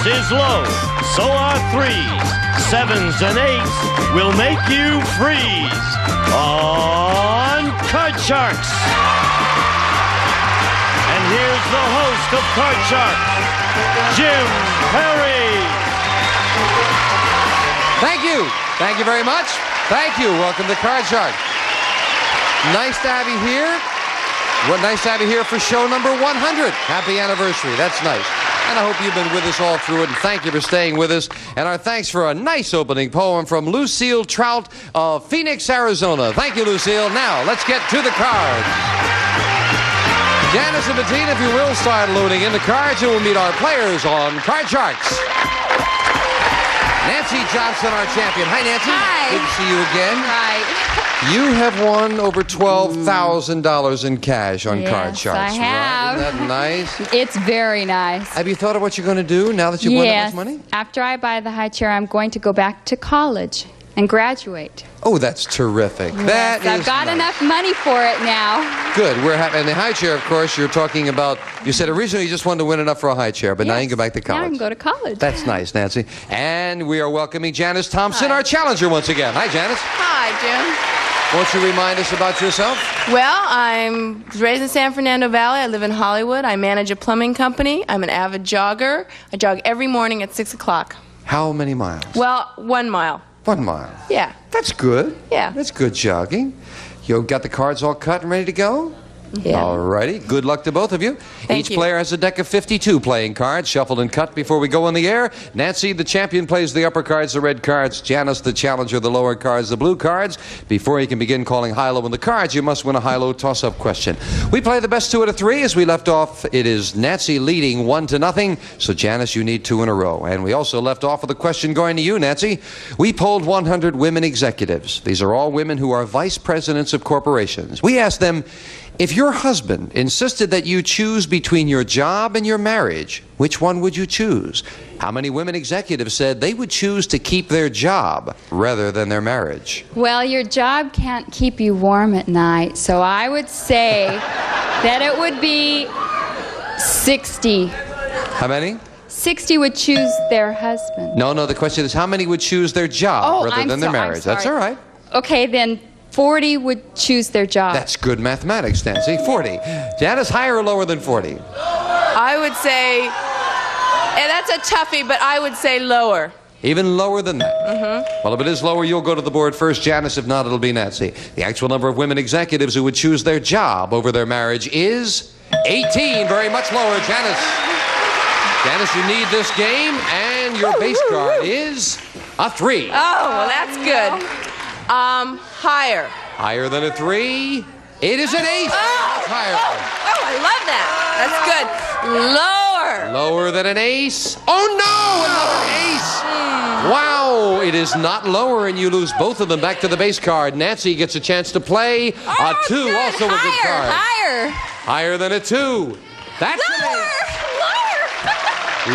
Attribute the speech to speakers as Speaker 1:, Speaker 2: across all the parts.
Speaker 1: is low. So are 3s, 7s, and 8s will make you freeze on Card Sharks. And here's the host of Card Sharks, Jim Perry.
Speaker 2: Thank you. Thank you very much. Thank you. Welcome to Card Shark. Nice to have you here. Nice to have you here for show number 100. Happy anniversary. That's nice. And I hope you've been with us all through it. And thank you for staying with us. And our thanks for a nice opening poem from Lucille Trout of Phoenix, Arizona. Thank you, Lucille. Now, let's get to the cards. Janice and Bettina, if you will, start loading in the cards, and we'll meet our players on Card Sharks. Nancy Johnson, our champion. Hi, Nancy.
Speaker 3: Hi.
Speaker 2: Good to see you again.
Speaker 3: Right.
Speaker 2: You have won over $12,000 in cash on Card Sharks.
Speaker 3: I have.
Speaker 2: Right? Isn't that nice?
Speaker 3: It's very nice.
Speaker 2: Have you thought of what you're going to do now that you've won that much money?
Speaker 3: After I buy the high chair, I'm going to go back to college and graduate.
Speaker 2: Oh, that's terrific.
Speaker 3: Yes, I've got enough money for it now.
Speaker 2: Good. We're happy. And the high chair, of course, you're talking about, you said originally you just wanted to win enough for a high chair, but now you can go back to college.
Speaker 3: Now I can go to college.
Speaker 2: That's nice, Nancy. And we are welcoming Janice Thompson,
Speaker 4: Hi.
Speaker 2: our challenger, once again. Hi, Janice.
Speaker 4: Hi, Jim.
Speaker 2: Won't you remind us about yourself?
Speaker 4: Well, I'm raised in San Fernando Valley. I live in Hollywood. I manage a plumbing company. I'm an avid jogger. I jog every morning at 6 o'clock.
Speaker 2: How many miles?
Speaker 4: Well, 1 mile.
Speaker 2: 1 mile.
Speaker 4: Yeah.
Speaker 2: That's good.
Speaker 4: Yeah.
Speaker 2: That's good jogging. You got the cards all cut and ready to go?
Speaker 4: Yeah.
Speaker 2: All righty. Good luck to both of you.
Speaker 4: Thank
Speaker 2: Each
Speaker 4: you.
Speaker 2: player has a deck of 52 playing cards, shuffled and cut before we go on the air. Nancy, the champion, plays the upper cards, the red cards. Janice, the challenger, the lower cards, the blue cards. Before you can begin calling high-low on the cards, you must win a high-low toss-up question. We play the best 2 out of 3. As we left off, it is Nancy leading 1-0. So, Janice, you need 2 in a row. And we also left off with a question going to you, Nancy. We polled 100 women executives. These are all women who are vice presidents of corporations. We asked them, if your husband insisted that you choose between your job and your marriage, which one would you choose? How many women executives said they would choose to keep their job rather than their marriage?
Speaker 3: Well, your job can't keep you warm at night, so I would say that it would be 60.
Speaker 2: How many?
Speaker 3: 60 would choose their husband.
Speaker 2: No, the question is how many would choose their job rather than their marriage? That's all right.
Speaker 3: Okay, then 40 would choose their job.
Speaker 2: That's good mathematics, Nancy. 40. Janice, higher or lower than 40?
Speaker 4: I would say, and that's a toughie, but I would say lower.
Speaker 2: Even lower than that? Mm-hmm. Well, if it is lower, you'll go to the board first, Janice. If not, it'll be Nancy. The actual number of women executives who would choose their job over their marriage is 18. Very much lower, Janice. Janice, you need this game, and your base card is a 3.
Speaker 4: Oh, well, that's good. Higher.
Speaker 2: Higher than a 3. It is an ace.
Speaker 4: Oh,
Speaker 2: higher.
Speaker 4: Oh, I love that. That's good. Lower.
Speaker 2: Lower than an ace. Oh, no, another ace. Wow, it is not lower, and you lose both of them. Back to the base card. Nancy gets a chance to play a 2,
Speaker 4: good.
Speaker 2: also a good card.
Speaker 3: Higher.
Speaker 2: Higher than a 2. That's an ace.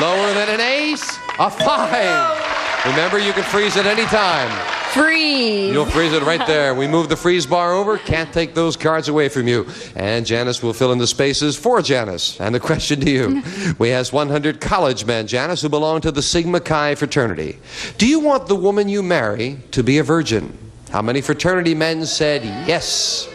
Speaker 2: Lower than an ace, a 5. Remember, you can freeze at any time.
Speaker 3: Freeze.
Speaker 2: You'll freeze it right there. We move the freeze bar over. Can't take those cards away from you. And Janice will fill in the spaces for Janice. And the question to you. We asked 100 college men, Janice, who belong to the Sigma Chi fraternity. Do you want the woman you marry to be a virgin? How many fraternity men said yes?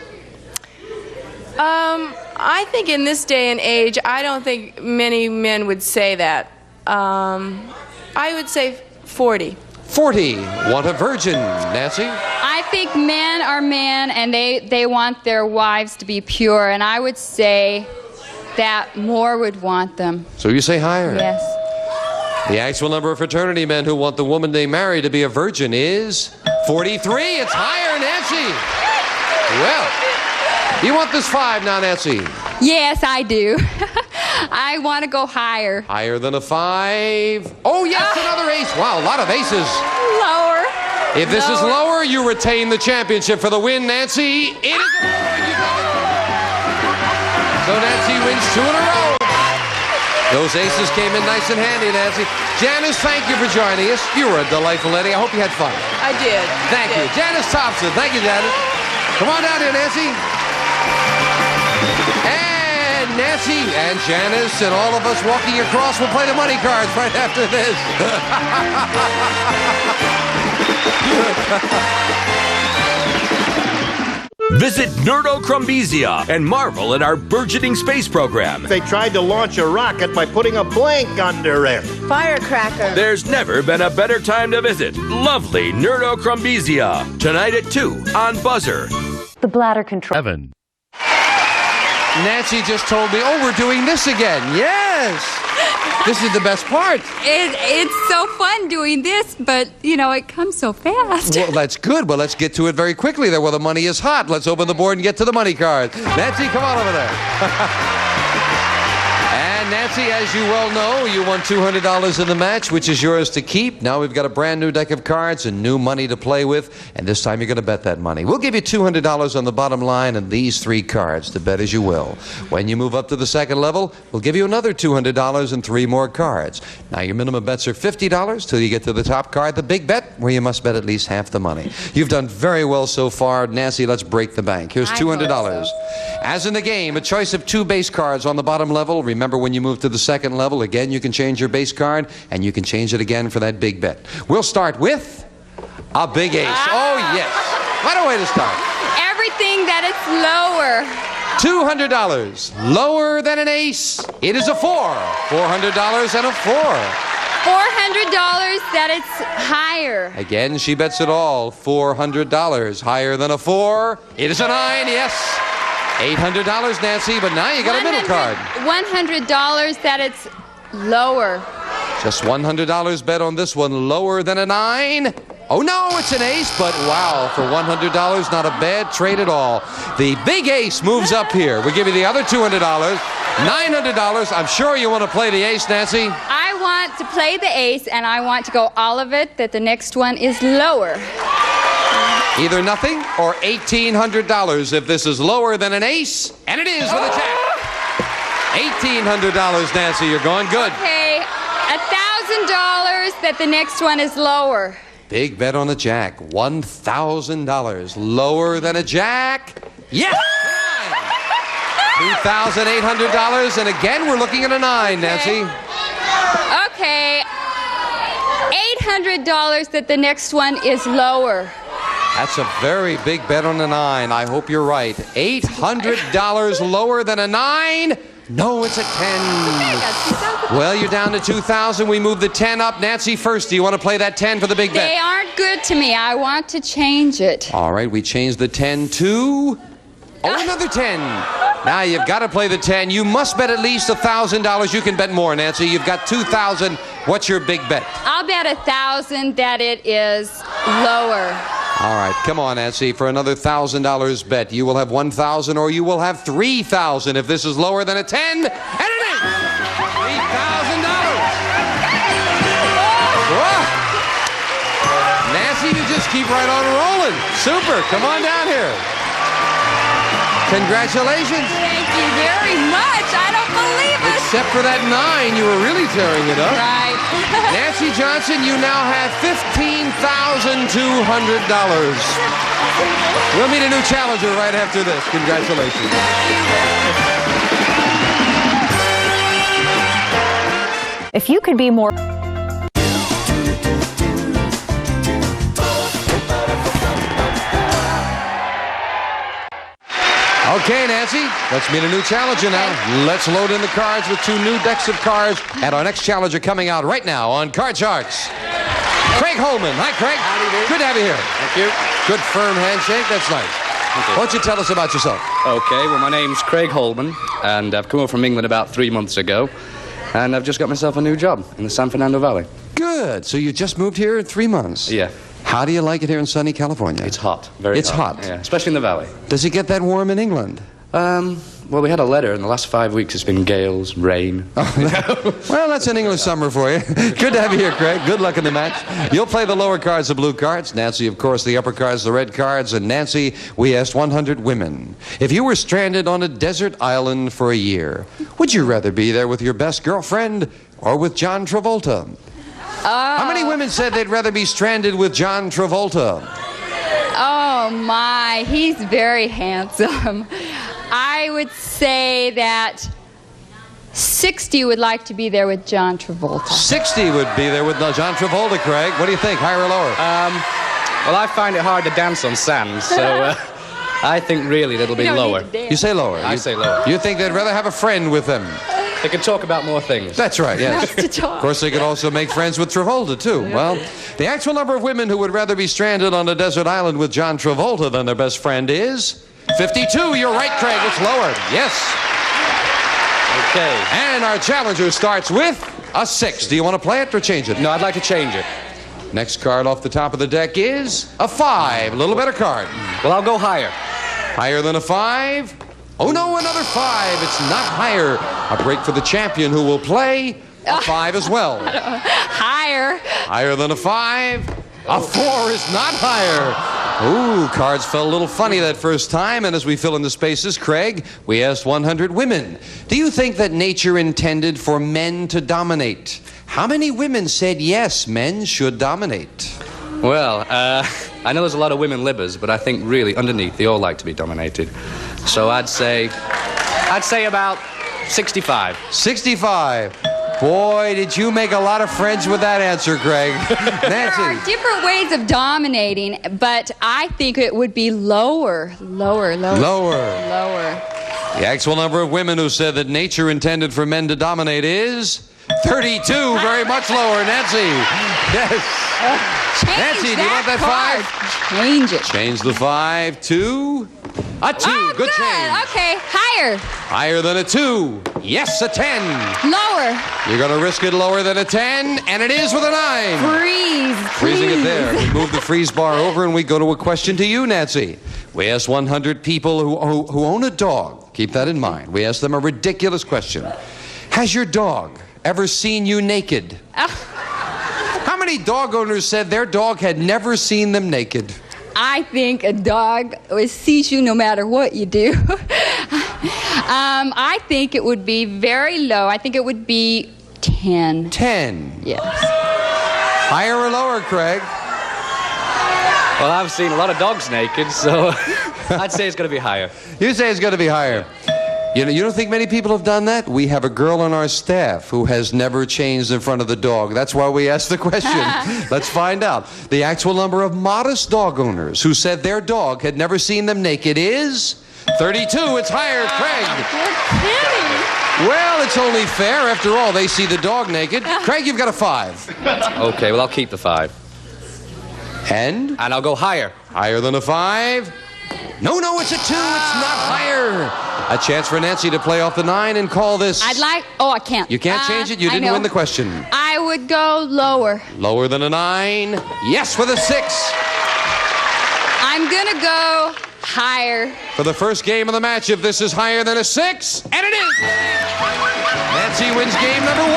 Speaker 4: I think in this day and age, I don't think many men would say that. I would say 40.
Speaker 2: 40. Want a virgin, Nancy?
Speaker 3: I think men are men, and they want their wives to be pure, and I would say that more would want them.
Speaker 2: So you say higher?
Speaker 3: Yes.
Speaker 2: The actual number of fraternity men who want the woman they marry to be a virgin is 43. It's higher, Nancy. Well, you want this 5 now, Nancy?
Speaker 3: Yes, I do. I want to go higher.
Speaker 2: Higher than a 5. Oh, yes, another ace. Wow, a lot of aces.
Speaker 3: Lower.
Speaker 2: If this is lower, you retain the championship for the win, Nancy. It is a So Nancy wins 2 in a row. Those aces came in nice and handy, Nancy. Janice, thank you for joining us. You were a delightful lady. I hope you had fun.
Speaker 4: I did.
Speaker 2: Thank you. Janice Thompson. Thank you, Janice. Come on down here, Nancy. And And Nancy and Janice and all of us walking across will play the money cards right after this.
Speaker 5: Visit Nerdocrumbizia and marvel at our burgeoning space program.
Speaker 1: They tried to launch a rocket by putting a blank under it.
Speaker 4: Firecracker.
Speaker 5: There's never been a better time to visit lovely Nerdocrumbizia. Tonight at 2 on Buzzer.
Speaker 6: The bladder control.
Speaker 1: Evan.
Speaker 2: Nancy just told me, oh, we're doing this again. Yes. This is the best part.
Speaker 3: It's so fun doing this, but, you know, it comes so fast.
Speaker 2: Well, that's good. Well, let's get to it very quickly there. Well, the money is hot. Let's open the board and get to the money cards. Nancy, come on over there. And Nancy, as you well know, you won $200 in the match, which is yours to keep. Now we've got a brand new deck of cards and new money to play with, and this time you're going to bet that money. We'll give you $200 on the bottom line and these 3 cards to bet as you will. When you move up to the second level, we'll give you another $200 and 3 more cards. Now your minimum bets are $50 till you get to the top card, the big bet, where you must bet at least half the money. You've done very well so far. Nancy, let's break the bank. Here's $200. As in the game, a choice of 2 base cards on the bottom level. Remember, when you move to the second level, again, you can change your base card, and you can change it again for that big bet. We'll start with a big ace. Oh, yes. What a way to start.
Speaker 3: Everything that it's lower.
Speaker 2: $200. Lower than an ace. It is a 4. $400 and a 4.
Speaker 3: $400 that it's higher.
Speaker 2: Again, she bets it all. $400. Higher than a 4. It is a 9, yes. $800, Nancy, but now you got a middle card.
Speaker 3: $100 that it's lower.
Speaker 2: Just $100 bet on this one, lower than a 9. Oh no, it's an ace, but wow, for $100, not a bad trade at all. The big ace moves up here. We give you the other $200, $900. I'm sure you want to play the ace, Nancy.
Speaker 3: I want to play the ace, and I want to go all of it, that the next one is lower.
Speaker 2: Either nothing or $1,800 if this is lower than an ace, and it is with a jack. $1,800, Nancy, you're going good.
Speaker 3: Okay, $1,000 that the next one is lower.
Speaker 2: Big bet on a jack, $1,000. Lower than a jack? Yes! $2,800, and again, we're looking at a 9, Nancy.
Speaker 3: Okay, $800 that the next one is lower.
Speaker 2: That's a very big bet on a 9. I hope you're right. $800 lower than a 9? No, it's a 10. Well, you're down to $2,000. We move the 10 up. Nancy, first, do you want to play that 10 for the big bet?
Speaker 3: They aren't good to me. I want to change it.
Speaker 2: All right, we change the 10 to... Oh, another 10. Now you've got to play the 10. You must bet at least $1,000. You can bet more, Nancy. You've got $2,000. What's your big bet?
Speaker 3: I'll bet $1,000 that it is lower.
Speaker 2: All right, come on, Nancy, for another $1,000 bet. You will have $1,000 or you will have $3,000 if this is lower than a 10. And it is! $3,000. Whoa. Nancy, you just keep right on rolling. Super. Come on down here. Congratulations.
Speaker 3: Thank you very much. I don't believe it.
Speaker 2: Except for that 9, you were really tearing it up.
Speaker 3: Right.
Speaker 2: Nancy Johnson, you now have $15,200. We'll meet a new challenger right after this. Congratulations.
Speaker 6: If you could be more...
Speaker 2: Okay, Nancy, let's meet a new challenger now. Let's load in the cards with 2 new decks of cards. And our next challenger coming out right now on Card Charts. Craig Holman. Hi, Craig.
Speaker 7: Howdy,
Speaker 2: Good to have you here.
Speaker 7: Thank you.
Speaker 2: Good firm handshake. That's nice.
Speaker 7: you.
Speaker 2: Why don't you tell us about yourself?
Speaker 7: Okay, well, my name's Craig Holman, and I've come over from England about 3 months ago, and I've just got myself a new job in the San Fernando Valley.
Speaker 2: Good. So you just moved here in 3 months?
Speaker 7: Yeah.
Speaker 2: How do you like it here in sunny California?
Speaker 7: It's hot. Very hot.
Speaker 2: It's hot.
Speaker 7: Yeah, especially in the valley.
Speaker 2: Does it get that warm in England?
Speaker 7: Well, we had a letter. In the last 5 weeks, it's been gales, rain.
Speaker 2: Well, that's an English summer for you. Good to have you here, Craig. Good luck in the match. You'll play the lower cards, the blue cards. Nancy, of course, the upper cards, the red cards. And Nancy, we asked 100 women. If you were stranded on a desert island for a year, would you rather be there with your best girlfriend or with John Travolta? How many women said they'd rather be stranded with John Travolta?
Speaker 3: Oh, my. He's very handsome. I would say that 60 would like to be there with John Travolta.
Speaker 2: 60 would be there with John Travolta, Craig. What do you think, higher or lower?
Speaker 7: Well, I find it hard to dance on sand, so I think really that'll be lower.
Speaker 2: You say lower.
Speaker 7: I say lower.
Speaker 2: You think they'd rather have a friend with them?
Speaker 7: They could talk about more things.
Speaker 2: That's right, yes.
Speaker 3: To talk.
Speaker 2: Of course, they could also make friends with Travolta, too. Well, the actual number of women who would rather be stranded on a desert island with John Travolta than their best friend is 52. You're right, Craig. It's lower. Yes.
Speaker 7: Okay.
Speaker 2: And our challenger starts with a 6. Do you want to play it or change it?
Speaker 7: No, I'd like to change it.
Speaker 2: Next card off the top of the deck is a 5. A little better card.
Speaker 7: Well, I'll go higher.
Speaker 2: Higher than a 5? Oh no, another 5. It's not higher. A break for the champion who will play a 5 as well.
Speaker 3: Higher.
Speaker 2: Higher than a 5? A 4 is not higher. Ooh, cards fell a little funny that first time, and as we fill in the spaces, Craig, we asked 100 women. Do you think that nature intended for men to dominate? How many women said yes, men should dominate?
Speaker 7: Well, I know there's a lot of women libbers, but I think really underneath they all like to be dominated. So I'd say about 65.
Speaker 2: 65. Boy, did you make a lot of friends with that answer, Craig.
Speaker 3: There are
Speaker 2: Nancy.
Speaker 3: different ways of dominating, but I think it would be lower. Lower.
Speaker 2: The actual number of women who said that nature intended for men to dominate is 32, very much lower. Nancy. Yes. Nancy, do you want that 5?
Speaker 3: Change it.
Speaker 2: Change the 5 to a 2.
Speaker 3: Oh,
Speaker 2: good change.
Speaker 3: Okay, higher.
Speaker 2: Higher than a 2. Yes, a 10.
Speaker 3: Lower.
Speaker 2: You're going to risk it lower than a 10, and it is with a 9.
Speaker 3: Freeze.
Speaker 2: Freezing it there. We move the freeze bar over and we go to a question to you, Nancy. We asked 100 people who own a dog. Keep that in mind. We asked them a ridiculous question. Has your dog ever seen you naked? How many dog owners said their dog had never seen them naked?
Speaker 3: I think a dog sees you no matter what you do. I think it would be very low. I think it would be 10.
Speaker 2: 10.
Speaker 3: Yes.
Speaker 2: Higher or lower, Craig?
Speaker 7: Well, I've seen a lot of dogs naked, so I'd say it's going to be higher.
Speaker 2: You say it's going to be higher. You don't think many people have done that? We have a girl on our staff who has never changed in front of the dog. That's why we asked the question. Let's find out. The actual number of modest dog owners who said their dog had never seen them naked is 32. It's higher, Craig. Well, it's only fair. After all, they see the dog naked. Craig, you've got a 5.
Speaker 7: Okay, well, I'll keep the 5.
Speaker 2: And
Speaker 7: I'll go higher.
Speaker 2: Higher than a 5? No, it's a 2. It's not higher. A chance for Nancy to play off the 9 and call this.
Speaker 3: I can't.
Speaker 2: You can't change it? You didn't win the question.
Speaker 3: I would go lower.
Speaker 2: Lower than a 9? Yes, with a 6.
Speaker 3: I'm going to go higher.
Speaker 2: For the first game of the match, if this is higher than a 6, and it is! Nancy wins game number 1.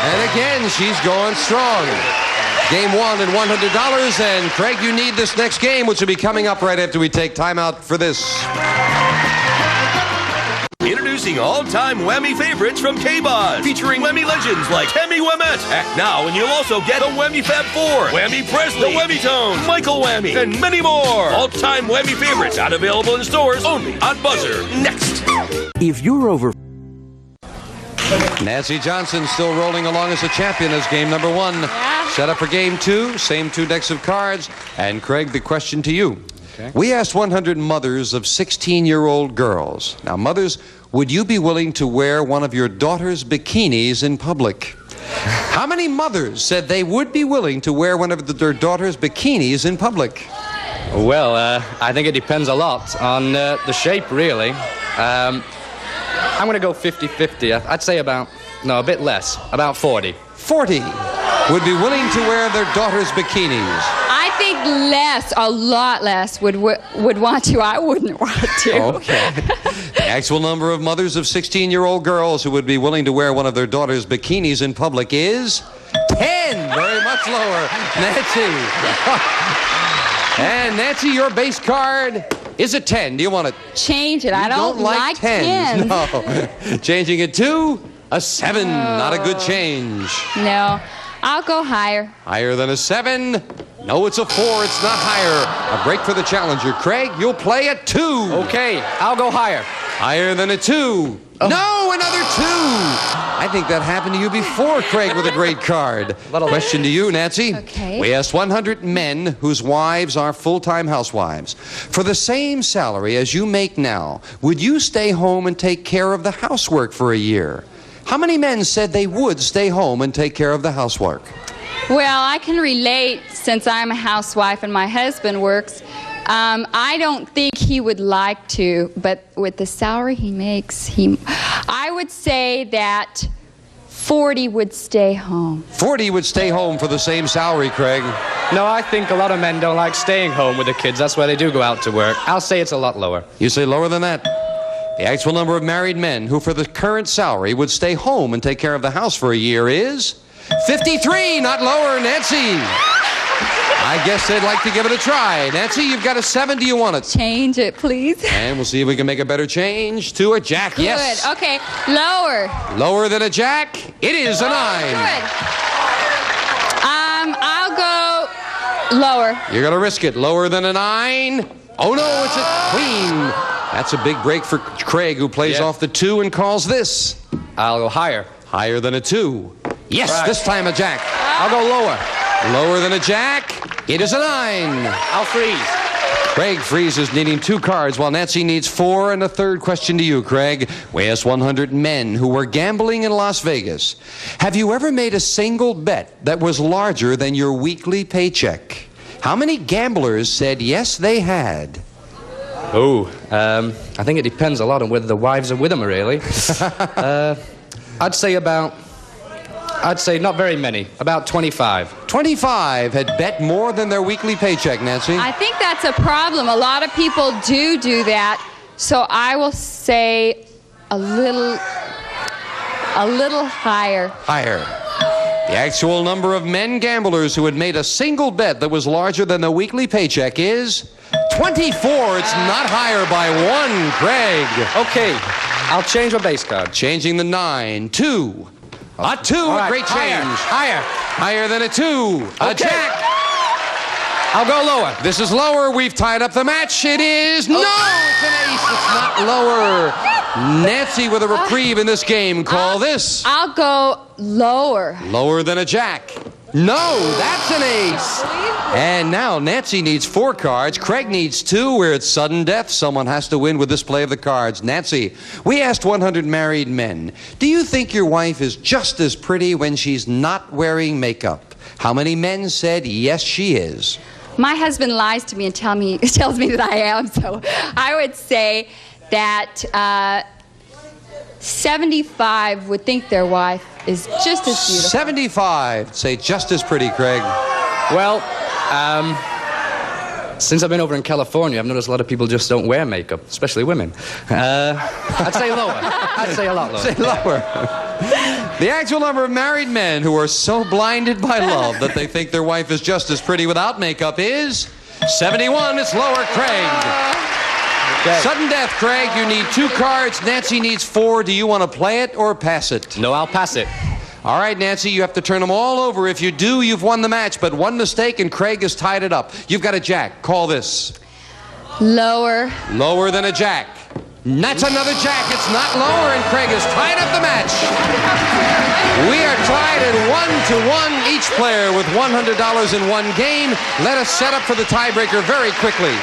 Speaker 2: And again, she's going strong. Game 1 and $100, and Craig, you need this next game, which will be coming up right after we take time out for this.
Speaker 5: Introducing all-time Whammy favorites from K-Bod, featuring Whammy legends like Hemi Whamette. Act now and you'll also get the Whammy Fab 4, Whammy Presley, the Whammy Tones, Michael Whammy, and many more. All-time Whammy favorites not available in stores, only on Buzzer. Next.
Speaker 8: If you're over...
Speaker 2: Nancy Johnson still rolling along as a champion as game number 1.
Speaker 3: Yeah.
Speaker 2: Set up for game 2, same 2 decks of cards. And Craig, the question to you.
Speaker 7: Okay.
Speaker 2: We asked 100 mothers of 16-year-old girls. Now, mothers, would you be willing to wear one of your daughter's bikinis in public? How many mothers said they would be willing to wear one of their daughter's bikinis in public?
Speaker 7: Well, I think it depends a lot on the shape, really. I'm going to go 50-50. I'd say a bit less, about 40.
Speaker 2: 40 would be willing to wear their daughter's bikinis.
Speaker 3: I think a lot less would want to. I wouldn't want to.
Speaker 2: Okay. The actual number of mothers of 16-year-old girls who would be willing to wear one of their daughter's bikinis in public is 10. Very much lower. Nancy. And Nancy, your base card is a 10. Do you want to
Speaker 3: change it? I don't like
Speaker 2: 10s?
Speaker 3: 10s.
Speaker 2: No. Changing it to a 7. Not a good change.
Speaker 3: No. I'll go higher.
Speaker 2: Higher than a 7? No, it's a 4. It's not higher. A break for the challenger. Craig, you'll play a 2.
Speaker 7: Okay, I'll go higher.
Speaker 2: Higher than a 2? No, another 2. I think that happened to you before, Craig, with a great card. Question to you, Nancy.
Speaker 3: Okay.
Speaker 2: We asked 100 men whose wives are full-time housewives. For the same salary as you make now, would you stay home and take care of the housework for a year? How many men said they would stay home and take care of the housework?
Speaker 3: Well, I can relate since I'm a housewife and my husband works. I don't think he would like to, but with the salary he makes, I would say that 40 would stay home.
Speaker 2: 40 would stay home for the same salary, Craig.
Speaker 7: No, I think a lot of men don't like staying home with the kids. That's why they do go out to work. I'll say it's a lot lower.
Speaker 2: You say lower than that? The actual number of married men who, for the current salary, would stay home and take care of the house for a year is 53, not lower, Nancy. I guess they'd like to give it a try. Nancy, you've got a 7. Do you want it?
Speaker 3: Change it, please.
Speaker 2: And we'll see if we can make a better change to a jack.
Speaker 3: Good.
Speaker 2: Yes.
Speaker 3: Okay, lower.
Speaker 2: Lower than a jack? It is a 9.
Speaker 3: Good. I'll go lower.
Speaker 2: You're going to risk it. Lower than a 9? Oh, no, it's a queen. That's a big break for Craig, who plays off the 2 and calls this.
Speaker 7: I'll go higher.
Speaker 2: Higher than a 2. Yes,
Speaker 7: Right.
Speaker 2: this time a jack.
Speaker 7: I'll go lower.
Speaker 2: Lower than a jack? It is a 9.
Speaker 7: I'll freeze.
Speaker 2: Craig freezes, needing 2 cards, while Nancy needs 4. And a third question to you, Craig. We asked 100 men who were gambling in Las Vegas. Have you ever made a single bet that was larger than your weekly paycheck? How many gamblers said yes, they had?
Speaker 7: Oh, I think it depends a lot on whether the wives are with them, really. I'd say not very many, about 25.
Speaker 2: 25 had bet more than their weekly paycheck, Nancy.
Speaker 3: I think that's a problem. A lot of people do that. So I will say a little higher.
Speaker 2: Higher. The actual number of men gamblers who had made a single bet that was larger than their weekly paycheck is 24. It's not higher by 1, Craig.
Speaker 7: Okay, I'll change my base card.
Speaker 2: Changing the 9. 2. A 2,
Speaker 7: All right,
Speaker 2: great change.
Speaker 7: Higher.
Speaker 2: Higher than a 2. A
Speaker 7: Okay.
Speaker 2: jack.
Speaker 7: I'll go lower.
Speaker 2: This is lower. We've tied up the match. It is... No! It's an ace. It's not lower. Nancy with a reprieve in this game. Call this.
Speaker 3: I'll go lower.
Speaker 2: Lower than a jack. No, that's an ace. And now Nancy needs 4 cards. Craig needs 2. We're at sudden death. Someone has to win with this play of the cards. Nancy, we asked 100 married men, do you think your wife is just as pretty when she's not wearing makeup? How many men said yes, she is?
Speaker 3: My husband lies to me and tells me that I am, so I would say that 75 would think their wife is just as beautiful.
Speaker 2: 75 say just as pretty, Craig.
Speaker 7: Well, since I've been over in California, I've noticed a lot of people just don't wear makeup, especially women. I'd say lower. I'd say a lot lower.
Speaker 2: Say lower. The actual number of married men who are so blinded by love that they think their wife is just as pretty without makeup is 71. It's lower, Craig.
Speaker 7: Okay.
Speaker 2: Sudden death, Craig. You need 2 cards. Nancy needs 4. Do you want to play it or pass it?
Speaker 7: No, I'll pass it.
Speaker 2: All right, Nancy, you have to turn them all over. If you do, you've won the match. But one mistake and Craig has tied it up. You've got a jack. Call this.
Speaker 3: Lower.
Speaker 2: Lower than a jack. That's another jack. It's not lower, and Craig has tied up the match. We are tied at 1-1, each player with $100 in one game. Let us set up for the tiebreaker very quickly.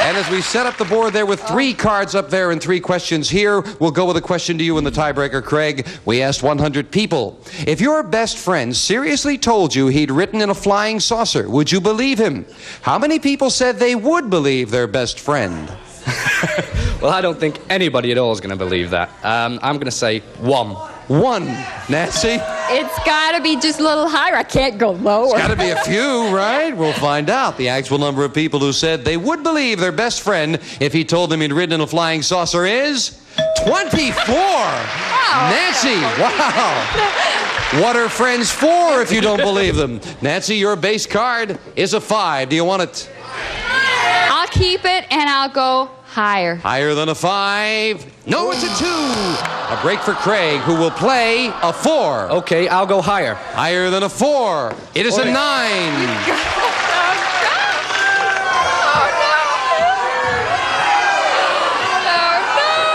Speaker 2: And as we set up the board there with 3 cards up there and 3 questions here, we'll go with a question to you in the tiebreaker, Craig. We asked 100 people. If your best friend seriously told you he'd written in a flying saucer, would you believe him? How many people said they would believe their best friend?
Speaker 7: Well, I don't think anybody at all is going to believe that. I'm going to say 1.
Speaker 2: 1. Nancy?
Speaker 3: It's got to be just a little higher. I can't go lower.
Speaker 2: Got to be a few, right? We'll find out. The actual number of people who said they would believe their best friend if he told them he'd ridden in a flying saucer is 24. Nancy, wow. What are friends for if you don't believe them? Nancy, your base card is a 5. Do you want it?
Speaker 3: I'll keep it and I'll go higher.
Speaker 2: Higher than a 5? No, it's a 2. A break for Craig, who will play a 4.
Speaker 7: Okay, I'll go higher.
Speaker 2: Higher than a 4. It is a 9.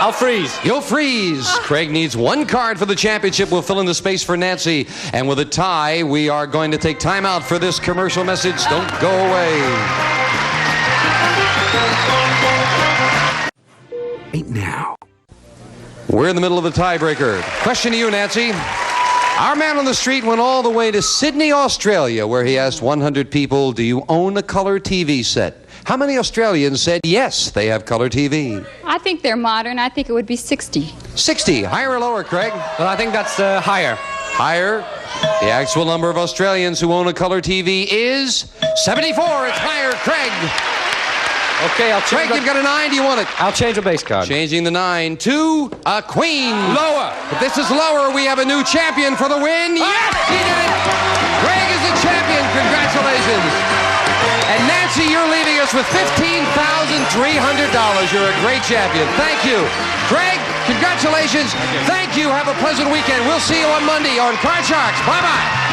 Speaker 7: I'll freeze.
Speaker 2: You'll freeze. Craig needs one card for the championship. We'll fill in the space for Nancy. And with a tie, we are going to take time out for this commercial message. Don't go away.
Speaker 8: Ain't now.
Speaker 2: We're in the middle of the tiebreaker. Question to you, Nancy. Our man on the street went all the way to Sydney, Australia, where he asked 100 people, do you own a color TV set? How many Australians said yes, they have color TV?
Speaker 3: I think they're modern. I think it would be 60.
Speaker 2: 60. Higher or lower, Craig?
Speaker 7: Well, I think that's higher.
Speaker 2: Higher. The actual number of Australians who own a color TV is 74. It's higher, Craig.
Speaker 7: Okay, I'll change.
Speaker 2: Craig, you've got a 9. Do you want it?
Speaker 7: I'll change a base card.
Speaker 2: Changing the 9 to a queen.
Speaker 7: Lower.
Speaker 2: If this is lower, we have a new champion for the win. Yes, he did it. Craig is the champion. Congratulations. And Nancy, you're leaving us with $15,300. You're a great champion. Thank you. Craig, congratulations. Thank you. Have a pleasant weekend. We'll see you on Monday on Card Sharks. Bye-bye.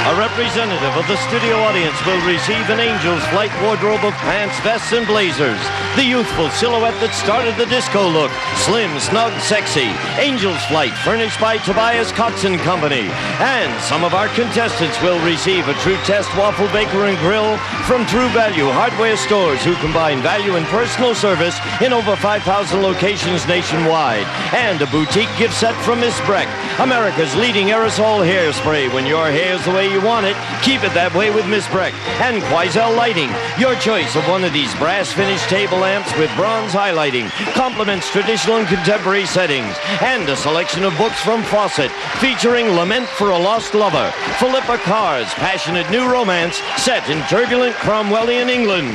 Speaker 1: A representative of the studio audience will receive an Angel's Flight wardrobe of pants, vests, and blazers. The youthful silhouette that started the disco look. Slim, snug, sexy. Angel's Flight, furnished by Tobias Cox & Company. And some of our contestants will receive a True Test Waffle Baker and Grill from True Value Hardware Stores, who combine value and personal service in over 5,000 locations nationwide. And a boutique gift set from Miss Breck, America's leading aerosol hairspray. When your hair's the way you want it, keep it that way with Miss Breck. And Quaisel Lighting, your choice of one of these brass finished table lamps with bronze highlighting, complements traditional and contemporary settings, and a selection of books from Fawcett featuring Lament for a Lost Lover, Philippa Carr's passionate new romance set in turbulent Cromwellian England.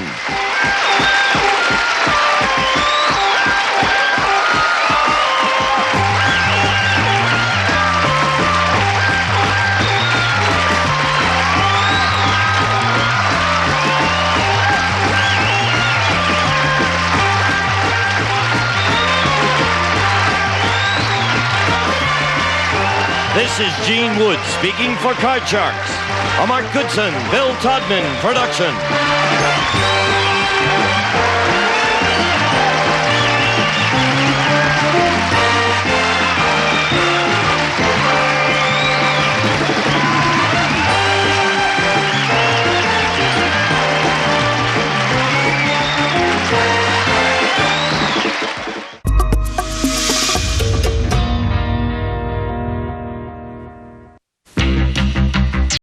Speaker 1: This is Gene Wood speaking for Card Sharks, a Mark Goodson, Bill Todman production.